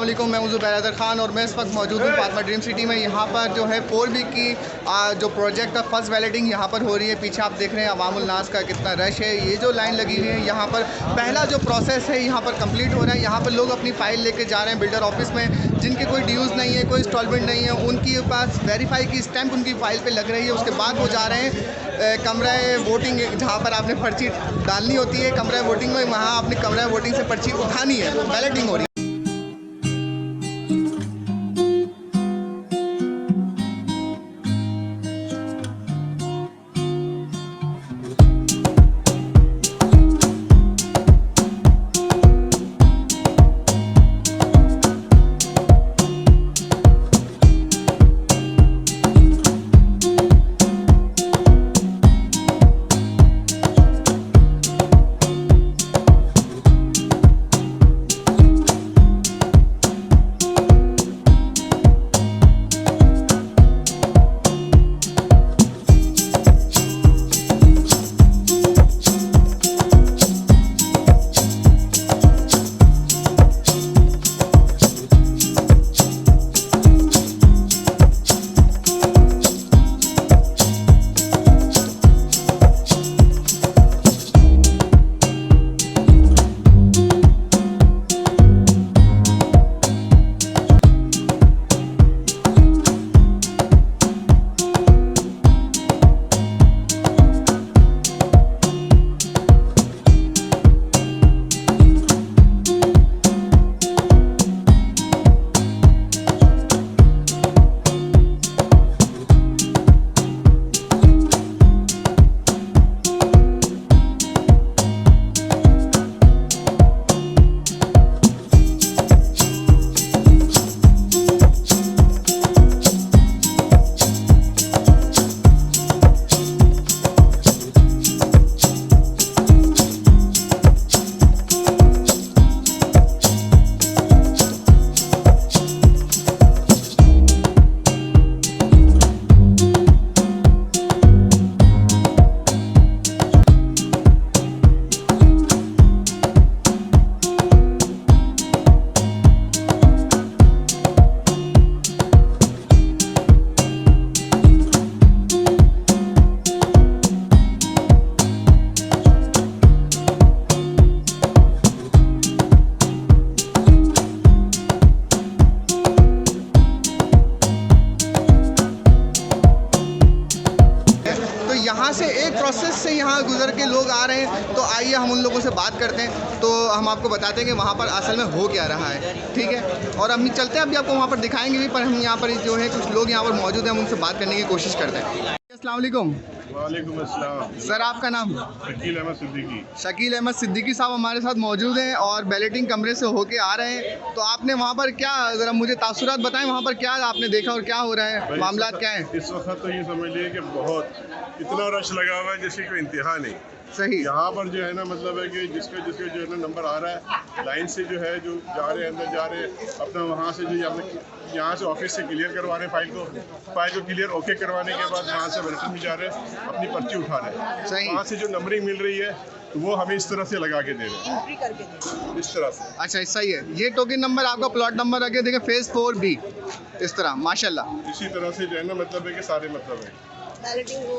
वालेकुम, मैं ज़ुबैर खान और मैं इस वक्त मौजूद हूँ फातिमा ड्रीम सिटी में। यहाँ पर जो है 4B की जो प्रोजेक्ट है फर्स्ट बैलेटिंग यहाँ पर हो रही है। पीछे आप देख रहे हैं अवामुल नास का कितना रश है। ये जो लाइन लगी हुई है यहाँ पर पहला जो प्रोसेस है यहाँ पर कंप्लीट हो रहा है। यहाँ पर लोग अपनी फ़ाइल लेके जा रहे हैं बिल्डर ऑफिस में, जिनके कोई ड्यूज़ नहीं है, कोई इंस्टॉलमेंट नहीं है, उनके पास वेरीफाई की स्टैंप उनकी फ़ाइल पर लग रही है। उसके बाद वो जा रहे हैं कमरा वोटिंग, जहाँ पर आपने पर्ची डालनी होती है कमरा वोटिंग में, वहाँ आपने कमरा वोटिंग से पर्ची उठानी है, बैलेटिंग हो रही है। यहाँ से एक प्रोसेस से यहाँ गुजर के लोग आ रहे हैं, तो आइए हम उन लोगों से बात करते हैं, तो हम आपको बताते हैं कि वहाँ पर असल में हो क्या रहा है। ठीक है, और हम चलते हैं, अभी आपको वहाँ पर दिखाएंगे भी, पर हम यहाँ पर जो है कुछ लोग यहाँ पर मौजूद हैं, हम उनसे बात करने की कोशिश करते हैं। अस्सलाम वालेकुम। वालेकुम अस्सलाम। सर आपका नाम? शकील अहमद सिद्दीकी। शकील अहमद सिद्दीकी साहब हमारे साथ मौजूद हैं और बैलेटिंग कमरे से होके आ रहे हैं। तो आपने वहाँ पर क्या, ज़रा मुझे तासुरात बताएं, वहाँ पर क्या आपने देखा और क्या हो रहा है, मामला क्या है? इस वक्त तो ये समझ लीजिए कि बहुत इतना रश लगा हुआ है जिसकी कोई इंतहा नहीं। सही। यहाँ पर जो है ना, मतलब है कि जिसका जो है ना नंबर आ रहा है, लाइन से जो है जो जा रहे हैं अंदर जा रहे हैं, अपना वहाँ से जो यहाँ से ऑफिस से क्लियर करवा रहे हैं फाइल को क्लियर ओके करवाने के बाद वहाँ से बैलेटर में जा रहे हैं, अपनी पर्ची उठा रहे हैं। सही। वहाँ से जो नंबरिंग मिल रही है तो वो हमें इस तरह से लगा के दे रहे हैं, इस तरह से। अच्छा, सही है। ये टोकन नंबर आपका प्लॉट नंबर आगे देखें, फेज 4B, इस तरह माशाल्लाह। इसी तरह से जो है ना, मतलब है कि सारे मतलब है बैलेटिंग हो,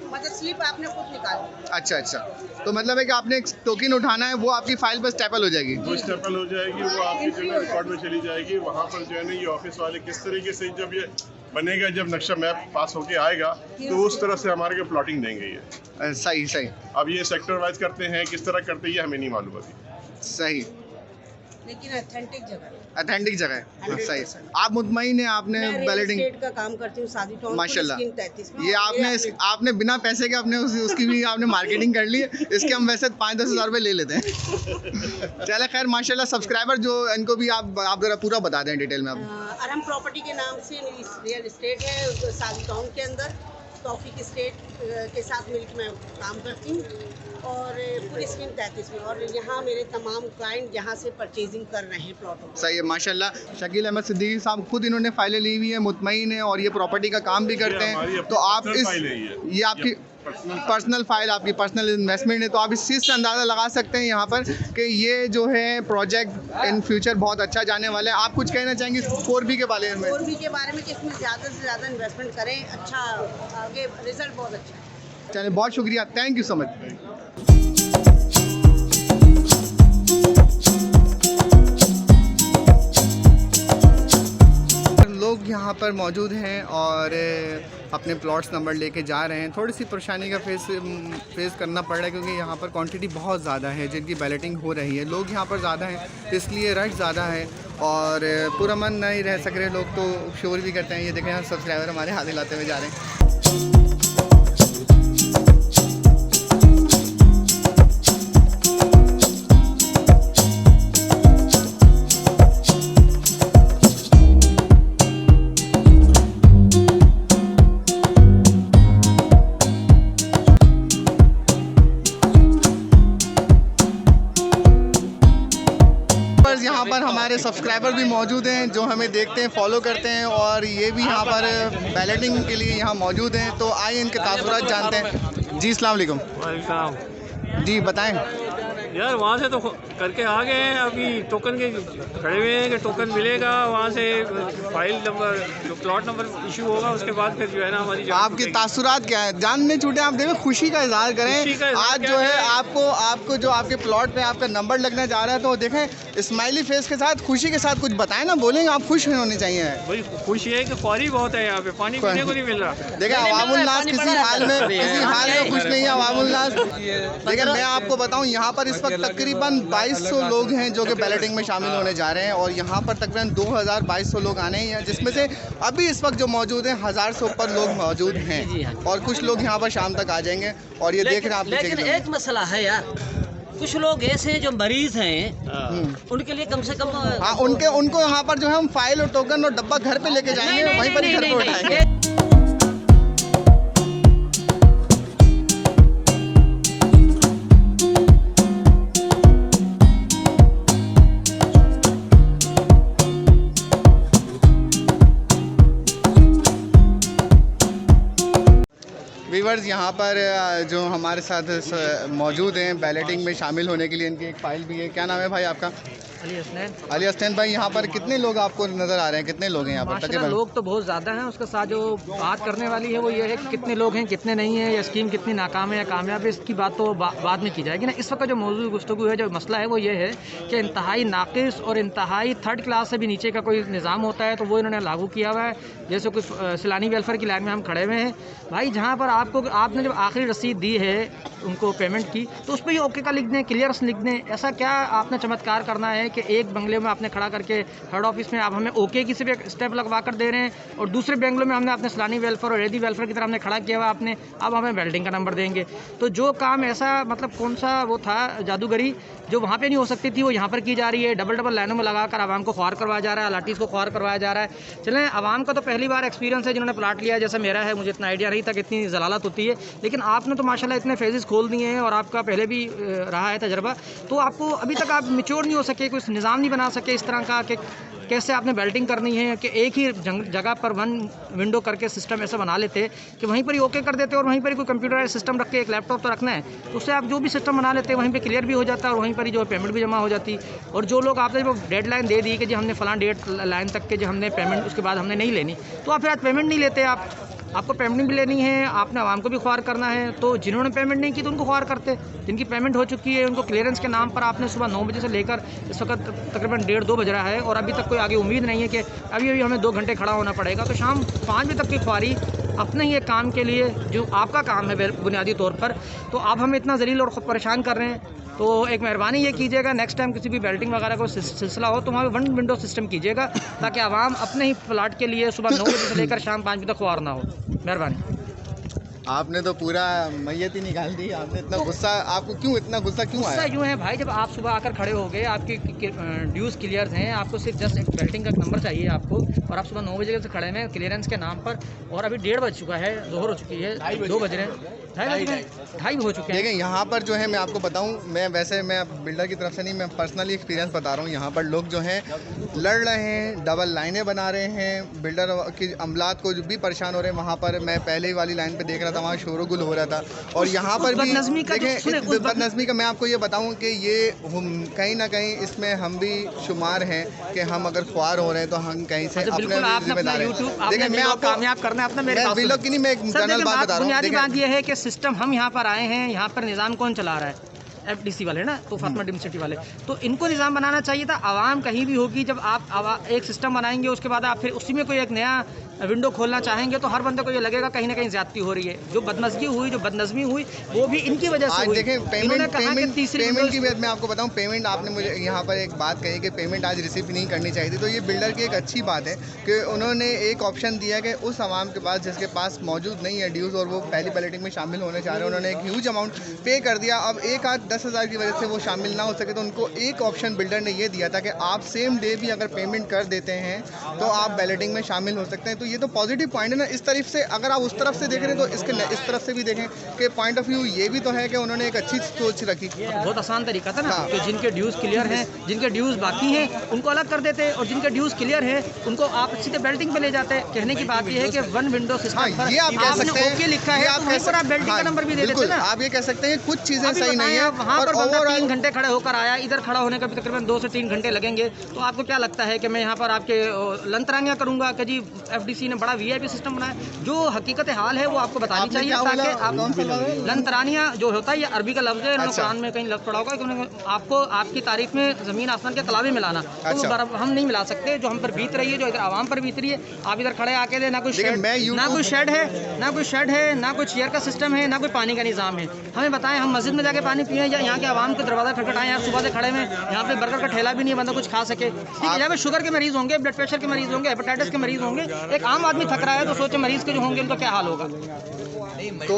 मतलब स्लिप आपने खुद निकाली। अच्छा, तो मतलब है कि आपने एक टोकन उठाना है, वो आपकी फाइल पर स्टेपल हो जाएगी। वो स्टेपल हो जाएगी, वो आपकी जो है रिकॉर्ड में चली जाएगी। वहाँ पर जो है ना, ये ऑफिस वाले किस तरीके से जब ये बनेगा, जब नक्शा मैप पास होके आएगा तो उस तरह से हमारे को प्लॉटिंग देंगे ये। सही। अब ये सेक्टर वाइज करते हैं, किस तरह करते हैं ये हमें नहीं मालूम अभी। सही, लेकिन ऑथेंटिक जगह है। सही। आप मुतमईन हैं? आपने बैलेटिंग का काम करती हूँ शादी टाउन माशाल्लाह। 33 में। ये आपने बिना पैसे के अपने उसकी भी आपने मार्केटिंग कर ली है। इसके हम वैसे 5-10 हज़ार रुपये ले लेते हैं। चले खैर, माशाल्लाह। सब्सक्राइबर जो इनको भी आप ज़रा पूरा बता दें डिटेल में। आप अरम प्रॉपर्टी के नाम से मेरी रियल एस्टेट है शादी टाउन के अंदर, तौफीक स्टेट के साथ मिलकर मैं काम करती हूँ और पूरी स्कीम 33 में, और यहाँ मेरे तमाम क्लाइंट यहाँ से परचेजिंग कर रहे हैं प्लॉटों। सही है माशाल्लाह। शकील अहमद सिद्दीकी साहब खुद इन्होंने फाइलें ली हुई है, मुतमईन है और ये प्रॉपर्टी का काम भी करते हैं। तो आप ये आपकी पर्सनल फाइल, आपकी पर्सनल इन्वेस्टमेंट है, तो आप इस चीज़ से अंदाज़ा लगा सकते हैं यहाँ पर कि ये जो है प्रोजेक्ट इन फ्यूचर बहुत अच्छा जाने वाला है। आप कुछ कहना चाहेंगे 4B के बारे में? 4B के बारे में कि इसमें ज़्यादा से ज़्यादा इन्वेस्टमेंट करें, अच्छा आगे रिजल्ट बहुत अच्छा है। चलिए, बहुत शुक्रिया, थैंक यू सो मच। लोग यहाँ पर मौजूद हैं और अपने प्लॉट्स नंबर लेके जा रहे हैं। थोड़ी सी परेशानी का फेस करना पड़ रहा है क्योंकि यहाँ पर क्वांटिटी बहुत ज़्यादा है जिनकी बैलेटिंग हो रही है। लोग यहाँ पर ज़्यादा हैं इसलिए रश ज़्यादा है और पूरा मन नहीं रह सक रहे लोग, तो शोर भी करते हैं। ये देखें, सब्सक्राइबर हमारे हाथ हिलाते हुए जा रहे हैं। यहाँ पर हमारे सब्सक्राइबर भी मौजूद हैं जो हमें देखते हैं, फॉलो करते हैं और ये भी यहाँ पर बैलेटिंग के लिए यहाँ मौजूद हैं। तो आइए इनके तासुरात जानते हैं। जी, अस्सलाम वालेकुम। वेलकम। जी बताएं। यार वहाँ से तो करके आ गए हैं, अभी टोकन के खड़े हुए हैं कि टोकन मिलेगा वहाँ से, फाइल नंबर जो प्लॉट नंबर इशू होगा उसके बाद फिर जो है ना हमारी आपके तासुरात क्या है? जान नहीं छूटे, आप देखें, खुशी का इजहार करें। आज जो है आपको जो आपके प्लॉट पे आपका नंबर लगने जा रहा है तो देखें स्माइली फेस के साथ, खुशी के साथ कुछ बताएं ना, बोलेंगे आप खुश होने चाहिए। भाई खुशी है कि ख्वारी बहुत है यहाँ पे, पानी पीने को नहीं मिल रहा। देखें, अवामुल नास किसी हाल में खुश नहीं है। अवामुल नास, देखें मैं आपको बताऊँ, यहाँ पर इस वक्त तकरीबन 2200 लोग हैं जो कि बैलेटिंग में शामिल होने जा रहे हैं और यहाँ पर तकरीबन 2200 लोग आने हैं, जिसमें से अभी इस वक्त जो मौजूद हैं 1000 से ऊपर लोग मौजूद हैं और कुछ लोग यहाँ पर शाम तक आ जाएंगे। और ये देख रहे हैं आप, लेकिन एक मसला है यार, कुछ लोग ऐसे हैं जो मरीज हैं, उनके लिए कम से कम हाँ, उनको यहाँ पर जो है हम फाइल और टोकन और डब्बा घर पे लेके जाएंगे, वहीं पर ही घर पे उठाएंगे। व्यूअर्स, यहाँ पर जो हमारे साथ मौजूद हैं बैलेटिंग में शामिल होने के लिए, इनकी एक फ़ाइल भी है। क्या नाम है भाई आपका? अली हसनैन भाई, यहाँ पर कितने लोग आपको नज़र आ रहे हैं? कितने लोग हैं यहाँ पर तकरीबन? लोग तो बहुत ज़्यादा हैं। उसके साथ जो बात करने वाली है वो ये है कि कितने लोग हैं, कितने नहीं है, या स्कीम कितनी नाकाम है या कामयाब है, इसकी बात तो बाद में की जाएगी ना। इस वक्त जो मौजूद गुफ्तगू है, जो मसला है वो ये है कि इंतहाई नाकिस और इंतहाई थर्ड क्लास से भी नीचे का कोई निज़ाम होता है तो वो इन्होंने लागू किया हुआ है। जैसे कुछ सैलानी वेलफेयर की लाइन में हम खड़े हुए हैं भाई, जहाँ पर आपने जब आखिरी रसीद दी है उनको पेमेंट की तो उस पर ही ओके का लिख दें, क्लियर्स लिख दें। ऐसा क्या आपने चमत्कार करना है कि एक बंगले में आपने खड़ा करके हेड ऑफिस में आप हमें ओके की सिर्फ स्टेप लगवा कर दे रहे हैं और दूसरे बंगलों में हमने अपने सैलानी वेलफेयर और रेदी वेलफेयर की तरह हमने खड़ा किया हुआ आपने, अब हमें बिल्डिंग का नंबर देंगे। तो जो काम ऐसा मतलब कौन सा वो था जादूगरी जो वहाँ पे नहीं हो सकती थी वो यहाँ पर की जा रही है। डबल लाइनों में लगाकर आवाम को ख्वार करवाया जा रहा है, अलाटीज़ को ख्वार करवाया जा रहा है। चलें, आवाम का तो पहली बार एक्सपीरियंस है जिन्होंने प्लाट लिया, जैसा मेरा है, मुझे इतना आइडिया नहीं था कि इतनी जलालत होती है, लेकिन आपने तो माशाल्लाह इतने फेजेस खोल दिए हैं और आपका पहले भी रहा है तजर्बा, तो आपको अभी तक आप मिच्योर नहीं हो सके, कुछ निज़ाम नहीं बना सके इस तरह का कि कैसे आपने बेल्टिंग करनी है, कि एक ही जगह पर वन विंडो करके सिस्टम ऐसा बना लेते कि वहीं पर ही ओके कर देते और वहीं पर ही कोई कंप्यूटराइज सिस्टम रख के, एक लैपटॉप तो रखना है, तो उससे आप जो भी सिस्टम बना लेते वहीं पे क्लियर भी हो जाता और वहीं पर ही जो पेमेंट भी जमा हो जाती। और जो लोग आपने जब डेडलाइन दे दी कि जी हमने फलां डेट लाइन तक के जो हमने पेमेंट उसके बाद हमने नहीं लेनी, तो आप फिर आज पेमेंट नहीं लेते, आपको पेमेंट भी लेनी है, आपने आवाम को भी ख्वार करना है। तो जिन्होंने पेमेंट नहीं की तो उनको ख्वार करते, जिनकी पेमेंट हो चुकी है उनको क्लियरनेस के नाम पर आपने सुबह 9 बजे से लेकर इस वक्त तकरीबन 1:30-2 बज रहा है और अभी तक कोई आगे उम्मीद नहीं है कि अभी हमें 2 घंटे खड़ा होना पड़ेगा। तो शाम 5 बजे तक की ख्वारी अपने ही एक काम के लिए जो आपका काम है बुनियादी तौर पर, तो आप हमें इतना जलील और परेशान कर रहे हैं। तो एक मेहरबानी ये कीजिएगा, नेक्स्ट टाइम किसी भी बेल्टिंग वगैरह को सिलसिला हो तो वहाँ वन विंडो सिस्टम कीजिएगा ताकि आवाम अपने ही प्लाट के लिए सुबह 9 बजे से लेकर शाम 5 बजे तक ख्वार ना हो। मेहरबानी। आपने तो पूरा मैयत ही निकाल दी। आपने इतना गुस्सा, आपको क्यों इतना गुस्सा क्यों आया? गुस्सा यूँ है भाई, जब आप सुबह आकर खड़े हो गए, आपकी ड्यूज़ क्लियर हैं, आपको सिर्फ जस्ट एक बेल्टिंग का नंबर चाहिए आपको, और आप सुबह 9 बजे से खड़े हैं क्लियरेंस के नाम पर, और अभी 1:30 बज चुका है, जोहर हो चुकी है, 2 बज रहे हैं, 2:30 हो चुके हैं। देखिए यहाँ पर जो है मैं आपको बताऊँ, मैं वैसे मैं बिल्डर की तरफ से नहीं, मैं पर्सनली एक्सपीरियंस बता रहा हूँ। यहाँ पर लोग जो हैं लड़ रहे हैं, डबल लाइनें बना रहे हैं, बिल्डर की अमलात को जो भी परेशान हो रहे हैं। वहाँ पर मैं पहले ही वाली लाइन पर देख रहा था था, वहाँ शोरगुल हो रहा था। और यहाँ पर भी देखें बदनज़मी का मैं आपको ये बताऊँ कि ये कहीं ना कहीं इसमें हम भी शुमार हैं कि हम अगर ख्वार हो रहे हैं तो हम कहीं से अपने जिम्मेदार हैं। देखिए मैं आपको कामयाब करना है अपना, मेरे व्लॉग की नहीं, मैं एक जनरल बात बता रहा हूँ। बुनियादी बात यह है कि सिस्टम हम यहाँ पर आए हैं, यहाँ पर निज़ाम कौन चला रहा है? FDC वाले ना, तो फातिमा ड्रीम सिटी वाले। तो इनको निज़ाम बनाना चाहिए था। आवाम कहीं भी होगी, जब आप एक सिस्टम बनाएंगे उसके बाद आप फिर उसी में कोई एक नया विंडो खोलना चाहेंगे तो हर बंदे को ये लगेगा कहीं ना कहीं ज़्यादती हो रही है। जो बदमज़गी हुई, जो बदनज़मी हुई, वो भी इनकी वजह से हुई। देखें पेमेंट की बात मैं आपको बताऊं, पेमेंट आपने मुझे यहाँ पर एक बात कही कि पेमेंट आज रिसीव नहीं करनी चाहिए थी। तो ये बिल्डर की एक अच्छी बात है कि उन्होंने एक ऑप्शन दिया कि उस आवाम के पास जिसके पास मौजूद नहीं है ड्यूज़ और वो पहली बैलेटिंग में शामिल होने चाह रहे हैं, उन्होंने एक ह्यूज अमाउंट पे कर दिया। अब एक आध 10,000 की वजह से वो शामिल ना हो सके तो उनको एक ऑप्शन बिल्डर ने ये दिया था कि आप सेम डे भी अगर पेमेंट कर देते हैं तो आप बैलेटिंग में शामिल हो सकते हैं। तो ये तो पॉजिटिव पॉइंट है ना। इस तरफ से अगर आप उस तरफ से देख रहे हैं तो इसके इस तरफ से भी देखें कि पॉइंट ऑफ व्यू ये भी तो है कि उन्होंने एक अच्छी सोच रखी। बहुत आसान तरीका था ना कि जिनके ड्यूज़ क्लियर हैं, जिनके ड्यूज़ बाकी हैं उनको अलग कर देते, और जिनके ड्यूज़ क्लियर है उनको आप सीधे बेल्टिंग पे ले जाते। कहने की बात ये है कि वन विंडो सिस्टम पर ये आप कह सकते हैं, ओके लिखा है तो वहीं पर आप बेल्टिंग का नंबर भी दे देते ना। आप ये कह सकते हैं कुछ चीज़ें सही नहीं है। वहाँ पर बंदा 3 घंटे खड़े होकर आया, इधर खड़ा होने का भी तकरीबन 2 से 3 घंटे लगेंगे, तो आपको क्या लगता है कि मैं यहाँ पर आपके लंतरानियाँ करूँगा कि जी FDC ने बड़ा VIP सिस्टम बनाया? जो हकीकत हाल है वो आपको बतानी चाहिए ताकि आप लंतरानियाँ जो होता है, ये अरबी का लफ्ज़ है, इन्होंने कुरान में कहीं लफ्ज़ पढ़ा होगा कि आपको आपकी तारीफ में ज़मीन आसमान के तलाबे मिलाना, तो हम नहीं मिला सकते। जो हम पर बीत रही है, जो इधर आवाम पर बीत रही है, आप इधर खड़े आके दे, ना कोई शेड है, ना कोई चेयर का सिस्टम है, ना कोई पानी का निज़ाम है। हमें बताएं, हम मस्जिद में जाके पानी पिए या यहाँ के आवाम के दरवाज़ा खटखटाएं? यहाँ सुबह से खड़े में, यहाँ पे बर्गर का ठेला भी नहीं है, बंदा कुछ खा सके। ठीक है, यहाँ पे शुगर के मरीज़ होंगे, ब्लड प्रेशर के मरीज़ होंगे, हेपेटाइटिस के मरीज़ होंगे। एक आम आदमी थक रहा है तो सोचे मरीज़ के जो होंगे उनका क्या हाल होगा। तो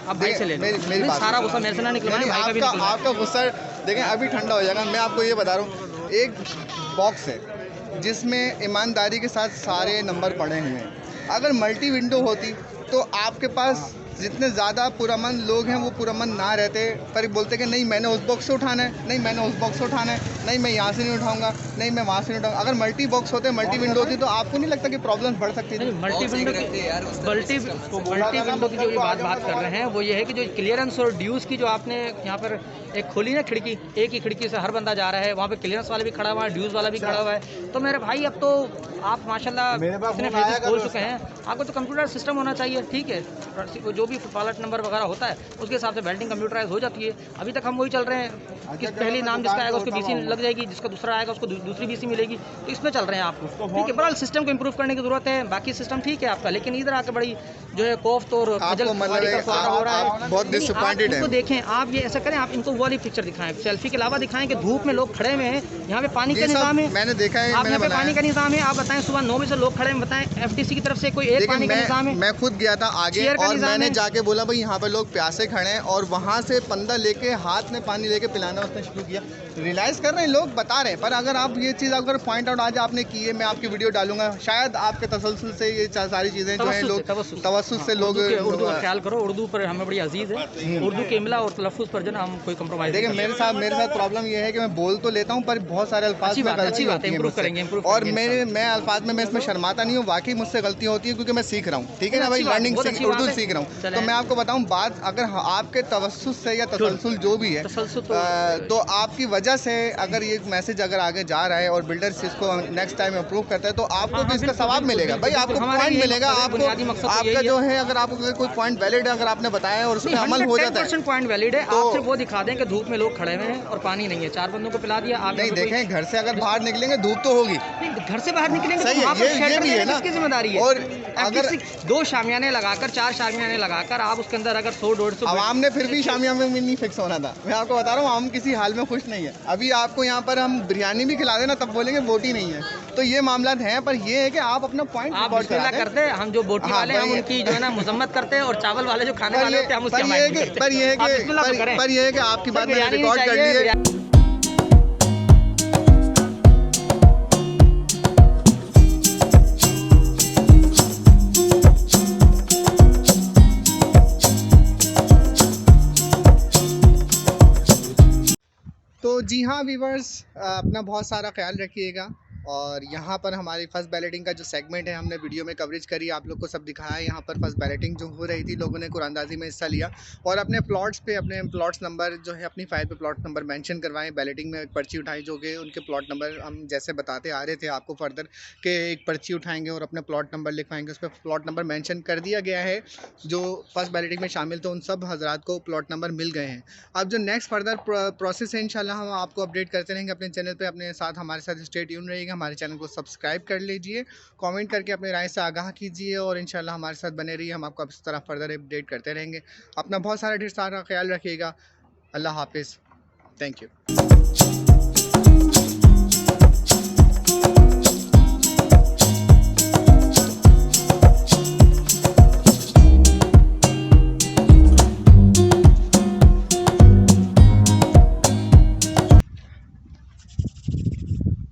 अब भाई से ले मेरी सारा गुस्सा मेरे से ना निकलवाएं, भाई का भी निकलवाएं। आपका गुस्सा देखें अभी ठंडा हो जाएगा। मैं आपको ये बता रहा हूँ, एक बॉक्स है जिसमें ईमानदारी के साथ सारे नंबर पड़े हुए हैं। अगर मल्टी विंडो होती तो आपके पास जितने ज़्यादा पुरअमन लोग हैं वो पुरअमन ना रहते, पर बोलते कि नहीं मैंने उस बॉक्स से उठाना है, नहीं मैंने उस बॉक्स से उठाना है, नहीं मैं यहाँ से नहीं उठाऊंगा, नहीं मैं वहाँ से नहीं उठाऊंगा। अगर मल्टी बॉक्स होते, मल्टी विंडो होती तो आपको नहीं लगता कि प्रॉब्लम्स बढ़ सकती थी? मल्टी विंडो की जो बात कर रहे हैं वो ये है कि जो क्लियरेंस और ड्यूज़ की जो आपने यहाँ पर एक खोली ना खिड़की, एक ही खिड़की से हर बंदा जा रहा है, वहाँ पे क्लियरेंस वाला भी खड़ा हुआ है, ड्यूज़ वाला भी खड़ा हुआ है। तो मेरे भाई अब तो आप माशाल्लाह इतने फेजेस खोल चुके हैं, आपको तो कंप्यूटर सिस्टम होना चाहिए। ठीक है, जो भी पालट नंबर वगैरह होता है उसके हिसाब से बेल्टिंग कंप्यूटराइज हो जाती है। अभी तक हम वही चल रहे हैं कि पहली नाम जिसका आएगा उसको BC लग जाएगी, जिसका दूसरा आएगा उसको दूसरी BC मिलेगी, तो इस पर चल रहे हैं आपको। ठीक है, बहरहाल सिस्टम को इम्प्रूव करने की ज़रूरत है। बाकी सिस्टम ठीक है आपका, लेकिन इधर आकर बड़ी जो है कोफ्त और हो रहा है, बहुत डिसअपॉइंटेड है। इनको देखें, आप ये ऐसा करें, आप इनको वाली पिक्चर दिखाएं, सेल्फी के अलावा दिखाएं कि धूप में लोग खड़े हुए हैं, यहाँ पे पानी का निज़ाम है, मैंने देखा है, आप यहाँ पे पानी का निज़ाम है। आप बताएं सुबह 9 बजे से लोग खड़े हैं, बताएं FDC की तरफ से कोई एक पानी का निज़ाम है? मैं खुद गया था आगे और मैंने जाके बोला भाई यहाँ पर लोग प्यासे खड़े हैं, और वहाँ से पंदा लेके हाथ में पानी लेके पिलाना उसने शुरू किया। रियलाइज़ कर रहे हैं लोग, बता रहे हैं। पर अगर आप ये चीज़ अगर पॉइंट आउट आज आपने की है, मैं आपकी वीडियो डालूंगा, शायद आपके तसलसल से ये सारी चीज़ें जो है लोग तवस्सुस से लोग उर्दू का ख्याल करो। उर्दू पर हमें बड़ी अजीज़ है, उर्दू के इमला और तलफ़ुज़ पर जो ना हम कोई कंप्रोमाइज़। देखिए मेरे साथ प्रॉब्लम ये है कि मैं बोल तो लेता हूँ पर बहुत सारे अल्फाज में गलती होती है, और मैं अल्फाज में इसमें शर्माता नहीं हूँ। वाकई मुझसे गलती होती है क्योंकि मैं सीख रहा हूँ। ठीक है ना भाई, लर्निंग उर्दू सीख रहा हूँ। तो मैं आपको बताऊँ बात, अगर आपके तवस्सुस से या तसलसल जो भी है, तो आपकी वजह से अगर ये मैसेज अगर आगे जा रहा है और बिल्डर इसको नेक्स्ट टाइम अप्रूव करता है तो आपको भी इसका सवाब मिलेगा भाई, आपको पॉइंट मिलेगा। आपको आपका जो है, अगर आपको कोई पॉइंट वैलिड है, अगर आपने बताया और उसमें अमल हो जाता है, पॉइंट वैलिड है। आप सिर्फ वो दिखा दें कि धूप में लोग खड़े हुए हैं और पानी नहीं है, 4 बंदों को पिला दिया। आप नहीं देखें, घर से अगर बाहर निकलेंगे धूप तो होगी, घर से बाहर निकलेंगे सही है, ये भी है ना, किसकी जिम्मेदारी है? और अगर 2 शामियाने लगाकर 4 शामियाने लगाकर आप उसके अंदर अगर 100-150 आवाम ने फिर भी शामिया में नहीं फिक्स होना था। मैं आपको बता रहा हूँ, हम किसी हाल में खुश नहीं है। अभी आपको यहाँ पर हम बिरयानी भी खिला देना तब बोलेंगे बोटी नहीं है। तो ये मामला हैं, पर ये है कि आप अपना पॉइंट करते हैं। हम जो बोटी वाले हैं हम उनकी जो है ना मजम्मत करते हैं, और चावल वाले जो खाने वाले होते हैं हम उसकी माइंड करते हैं। पर ये है कि आपकी बात मैंने रिकॉर्ड कर ली है। तो जी हाँ वीवर्स, अपना बहुत सारा ख्याल रखिएगा। और यहाँ पर हमारी फर्स्ट बैलेटिंग का जो सेगमेंट है हमने वीडियो में कवरेज करी, आप लोग को सब दिखाया। यहाँ पर फर्स्ट बैलेटिंग जो हो रही थी, लोगों ने कुरानंदाजी में हिस्सा लिया और अपने प्लॉट्स पे अपने प्लॉट्स नंबर जो है अपनी फाइल पे प्लॉट नंबर मेंशन करवाएं। बैलेटिंग में एक पर्ची उठाई जो कि उनके प्लॉट नंबर हम जैसे बताते आ रहे थे आपको फर्दर कि एक पर्ची उठाएंगे और अपने प्लॉट नंबर लिखवाएंगे, उस पर प्लॉट नंबर मेंशन कर दिया गया है। जो फर्स्ट बैलेटिंग में शामिल थे उन सब हजरात को प्लॉट नंबर मिल गए हैं। अब जो नेक्स्ट फर्दर प्रोसेस है इंशाल्लाह हम आपको अपडेट करते रहेंगे अपने चैनल पे। अपने साथ हमारे साथ स्टे ट्यून रहिएगा, हमारे चैनल को सब्सक्राइब कर लीजिए, कमेंट करके अपनी राय से आगाह कीजिए और इंशाल्लाह हमारे साथ बने रहिए। हम आपको इस तरह फर्दर अपडेट करते रहेंगे। अपना बहुत सारा ढेर सारा ख्याल रखिएगा। अल्लाह हाफिज़, थैंक यू।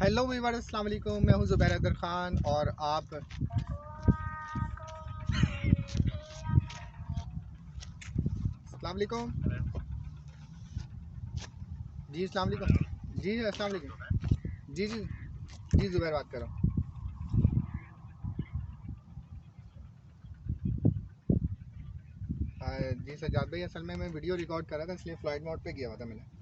हेलो वीवर, अस्सलाम वालेकुम। मैं हूं ज़ुबैर हैदर ख़ान और आप अस्सलाम वालेकुम। जी अस्सलाम वालेकुम। जी अस्सलाम वालेकुम। जी जी जी ज़ुबैर बात कर रहा हूँ। जी सज्जाद भाई, असल में मैं वीडियो रिकॉर्ड कर रहा था इसलिए फ़्लाइट मोड पे किया हुआ था मैंने।